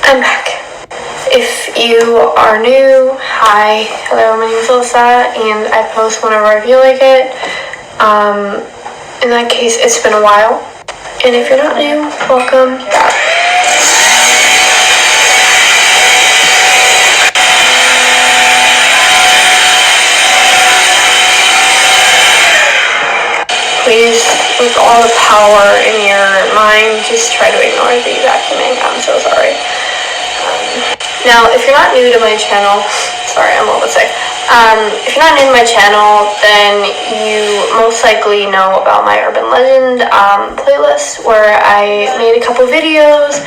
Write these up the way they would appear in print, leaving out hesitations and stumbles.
I'm back. If you are new, hi, hello, my name is Alyssa, and I post whenever I feel like it. In that case, it's been a while, and if you're not new, welcome back. Please, with all the power in your mind, just try to ignore the vacuuming. I'm so sorry. Now, if you're not new to my channel, sorry, I'm a little bit sick. If you're not new to my channel, then you most likely know about my Urban Legend playlist, where I made a couple videos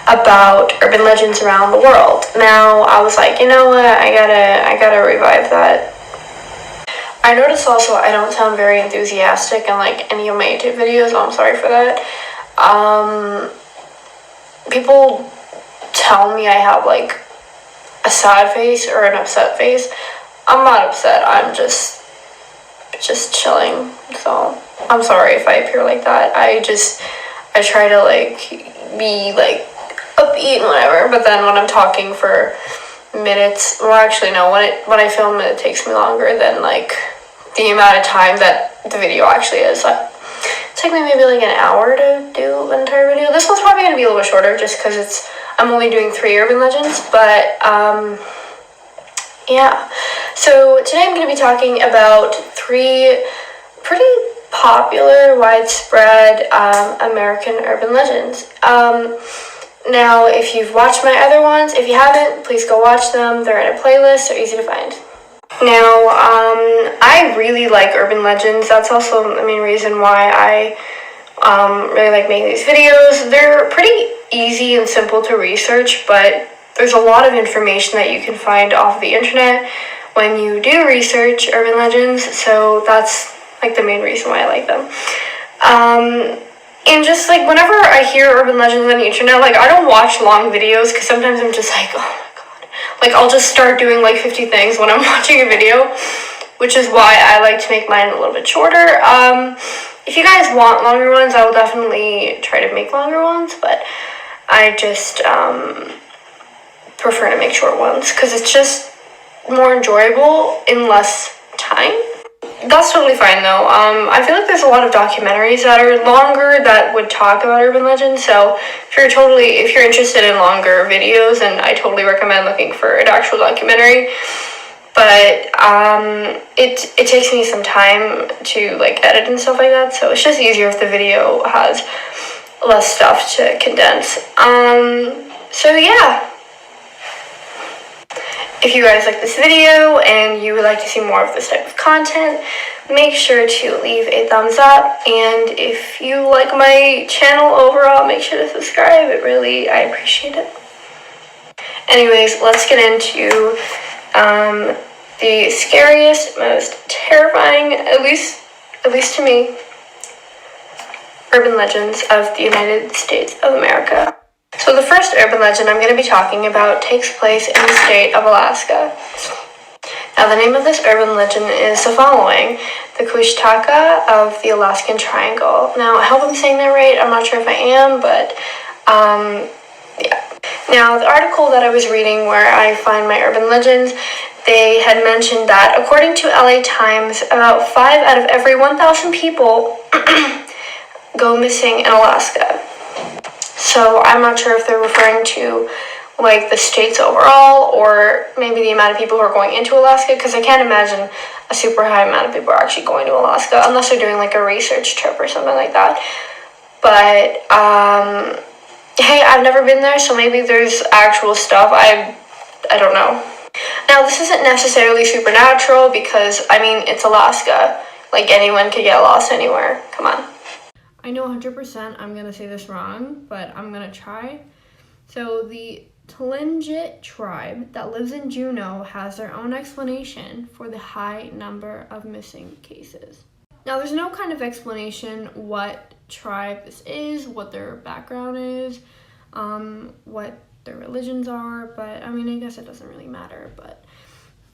about urban legends around the world. Now, I was like, you know what, I gotta revive that. I noticed also I don't sound very enthusiastic in like any of my YouTube videos. I'm sorry for that. People tell me I have like a sad face or an upset face. I'm not upset, I'm just chilling, so I'm sorry if I appear like that. I try to like be like upbeat and whatever, but then when I'm talking for minutes, well actually no, when I film it takes me longer than like the amount of time that the video actually is. It took me maybe like an hour to do an entire video. This one's probably going to be a little bit shorter just because I'm only doing 3 urban legends, but yeah. So today I'm going to be talking about 3 pretty popular, widespread American urban legends. Now, if you've watched my other ones, if you haven't, please go watch them. They're in a playlist, they're easy to find. Now, I really like urban legends. That's also the main reason why I really like making these videos. They're pretty easy and simple to research, but there's a lot of information that you can find off of the internet when you do research urban legends, so that's like the main reason why I like them. And just like whenever I hear urban legends on the internet, like I don't watch long videos because sometimes I'm just like, oh my god. Like I'll just start doing like 50 things when I'm watching a video, which is why I like to make mine a little bit shorter. If you guys want longer ones, I will definitely try to make longer ones, but I just prefer to make short ones because it's just more enjoyable in less time. That's totally fine though. I feel like there's a lot of documentaries that are longer that would talk about urban legends, so if you're interested in longer videos, then I totally recommend looking for an actual documentary. But it takes me some time to like edit and stuff like that, so it's just easier if the video has less stuff to condense. So yeah. If you guys like this video and you would like to see more of this type of content, make sure to leave a thumbs up, and if you like my channel overall, make sure to subscribe. I appreciate it. Anyways, let's get into the scariest, most terrifying, at least to me, urban legends of the United States of America. So the first urban legend I'm going to be talking about takes place in the state of Alaska. Now the name of this urban legend is the following: the Kushtaka of the Alaskan Triangle. Now I hope I'm saying that right, I'm not sure if I am, but yeah. Now the article that I was reading where I find my urban legends, they had mentioned that according to LA Times, about 5 out of every 1,000 people go missing in Alaska. So I'm not sure if they're referring to like the states overall, or maybe the amount of people who are going into Alaska, because I can't imagine a super high amount of people are actually going to Alaska unless they're doing like a research trip or something like that. But hey, I've never been there, so maybe there's actual stuff. I don't know. Now this isn't necessarily supernatural because I mean it's Alaska. Like anyone could get lost anywhere. Come on. I know 100% I'm going to say this wrong, but I'm going to try. So the Tlingit tribe that lives in Juneau has their own explanation for the high number of missing cases. Now there's no kind of explanation what tribe this is, what their background is, what their religions are, but I mean I guess it doesn't really matter, but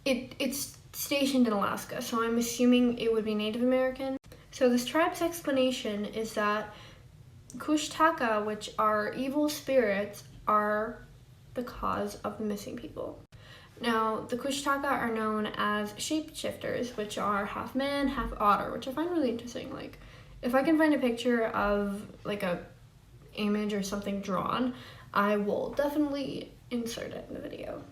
it's stationed in Alaska, so I'm assuming it would be Native American. So this tribe's explanation is that Kushtaka, which are evil spirits, are the cause of the missing people. Now, the Kushtaka are known as shapeshifters, which are half man, half otter, which I find really interesting. Like, if I can find a picture of like a image or something drawn, I will definitely insert it in the video.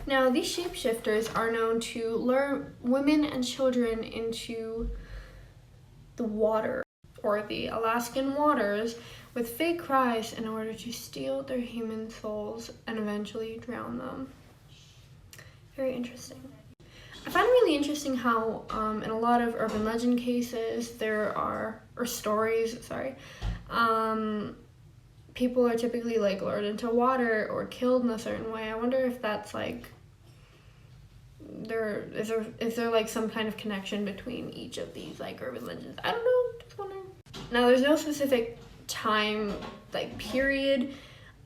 Now, these shapeshifters are known to lure women and children into the water or the Alaskan waters with fake cries in order to steal their human souls and eventually drown them. Very interesting. I find it really interesting how in a lot of urban legend cases people are typically like lured into water or killed in a certain way. I wonder if that's like is there like some kind of connection between each of these like urban legends. I don't know, just wondering. Now, there's no specific time like period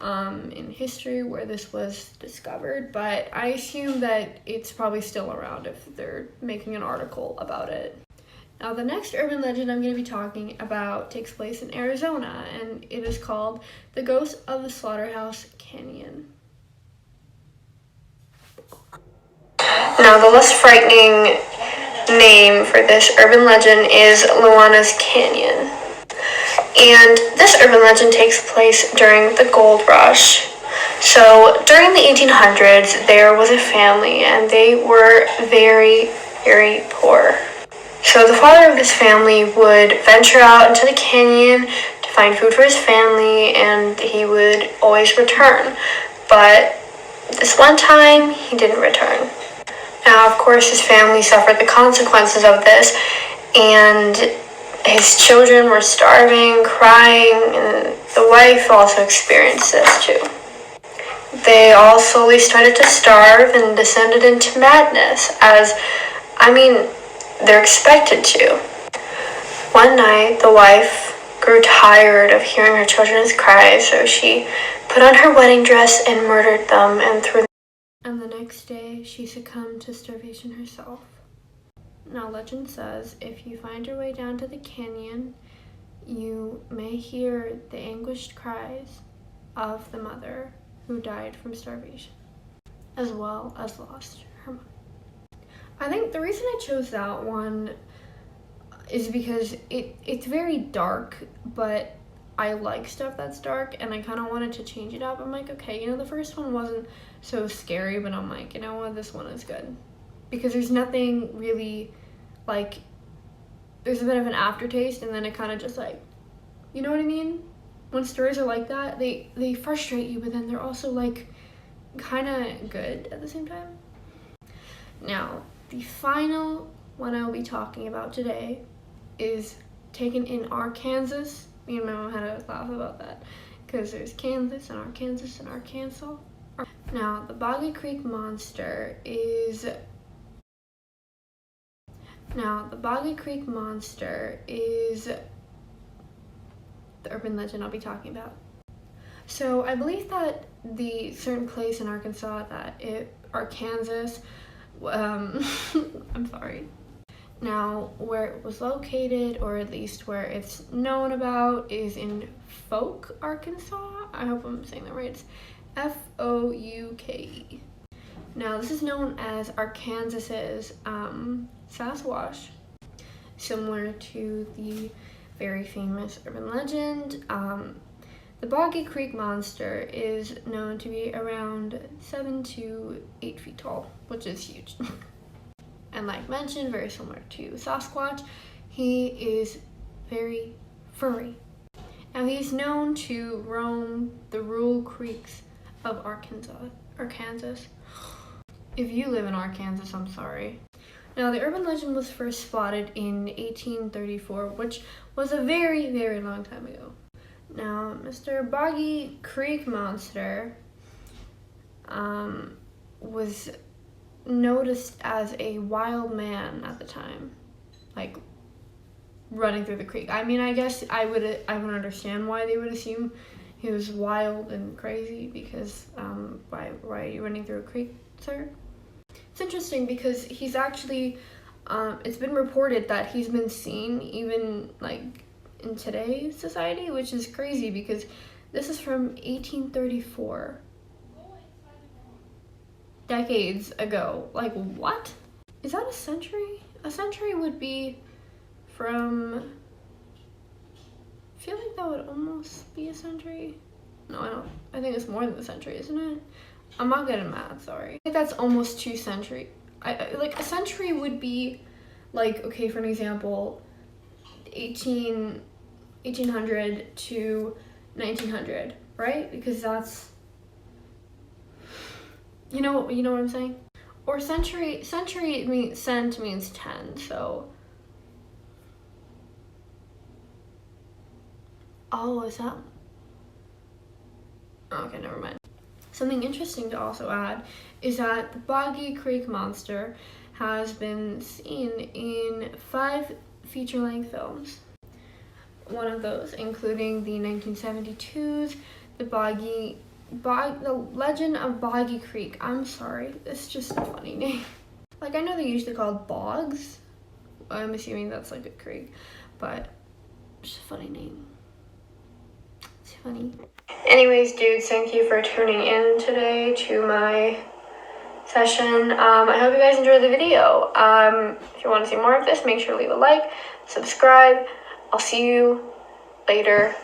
in history where this was discovered, but I assume that it's probably still around if they're making an article about it. Now, the next urban legend I'm going to be talking about takes place in Arizona, and it is called the Ghost of the Slaughterhouse Canyon. Now, the less frightening name for this urban legend is Luana's Canyon. And this urban legend takes place during the gold rush. So during the 1800s, there was a family and they were very, very poor. So the father of this family would venture out into the canyon to find food for his family, and he would always return. But this one time, he didn't return. Now, of course, his family suffered the consequences of this, and his children were starving, crying, and the wife also experienced this too. They all slowly started to starve and descended into madness, they're expected to. One night, the wife grew tired of hearing her children's cries, so she put on her wedding dress and murdered them and threw them. And the next day, she succumbed to starvation herself. Now, legend says if you find your way down to the canyon, you may hear the anguished cries of the mother who died from starvation, as well as lost her mind. I think the reason I chose that one is because it's very dark, but I like stuff that's dark, and I kind of wanted to change it up. I'm like, okay, the first one wasn't so scary, but I'm like, you know what, this one is good. Because there's nothing really, like, there's a bit of an aftertaste, and then it kind of just like, you know what I mean? When stories are like that, they frustrate you, but then they're also like kind of good at the same time. Now, the final one I'll be talking about today is taken in Arkansas. Me and my mom had a laugh about that because there's Kansas and Arkansas and Arkansas. Now, the Boggy Creek Monster is the urban legend I'll be talking about. So I believe that the certain place in Arkansas Arkansas, I'm sorry. Now, where it was located, or at least where it's known about, is in Fouke, Arkansas. I hope I'm saying that right. It's Fouke. Now, this is known as Arkansas's Sasquatch, similar to the very famous urban legend. The Boggy Creek Monster is known to be around 7 to 8 feet tall, which is huge. And like mentioned, very similar to Sasquatch, he is very furry. Now, he's known to roam the rural creeks of Arkansas. If you live in Arkansas, I'm sorry. Now, the urban legend was first spotted in 1834, which was a very, very long time ago. Now, Mr. Boggy Creek Monster was noticed as a wild man at the time, like running through the creek. I mean, I guess I would understand why they would assume he was wild and crazy, because why are you running through a creek, sir? It's interesting because he's actually it's been reported that he's been seen even like in today's society, which is crazy because this is from 1834. decades ago. Like, what? Is that a century? A century would be from... I feel like that would almost be a century. No, I don't. I think it's more than a century, isn't it? I'm not good at math, sorry. I think that's almost 2 centuries. Like, a century would be, like, okay, for an example, 1800 to 1900, right? Because that's, you know what I'm saying? Or century means, cent means 10, so. Oh, is that? Okay, never mind. Something interesting to also add is that the Boggy Creek Monster has been seen in 5 feature-length films. One of those including the 1972's The Legend of Boggy Creek. I'm sorry, it's just a funny name. Like, I know they're usually called bogs. I'm assuming that's like a creek, but it's a funny name. It's funny. Anyways, dudes, thank you for tuning in today to my session. I hope you guys enjoyed the video. If you want to see more of this, make sure to leave a like, subscribe. I'll see you later.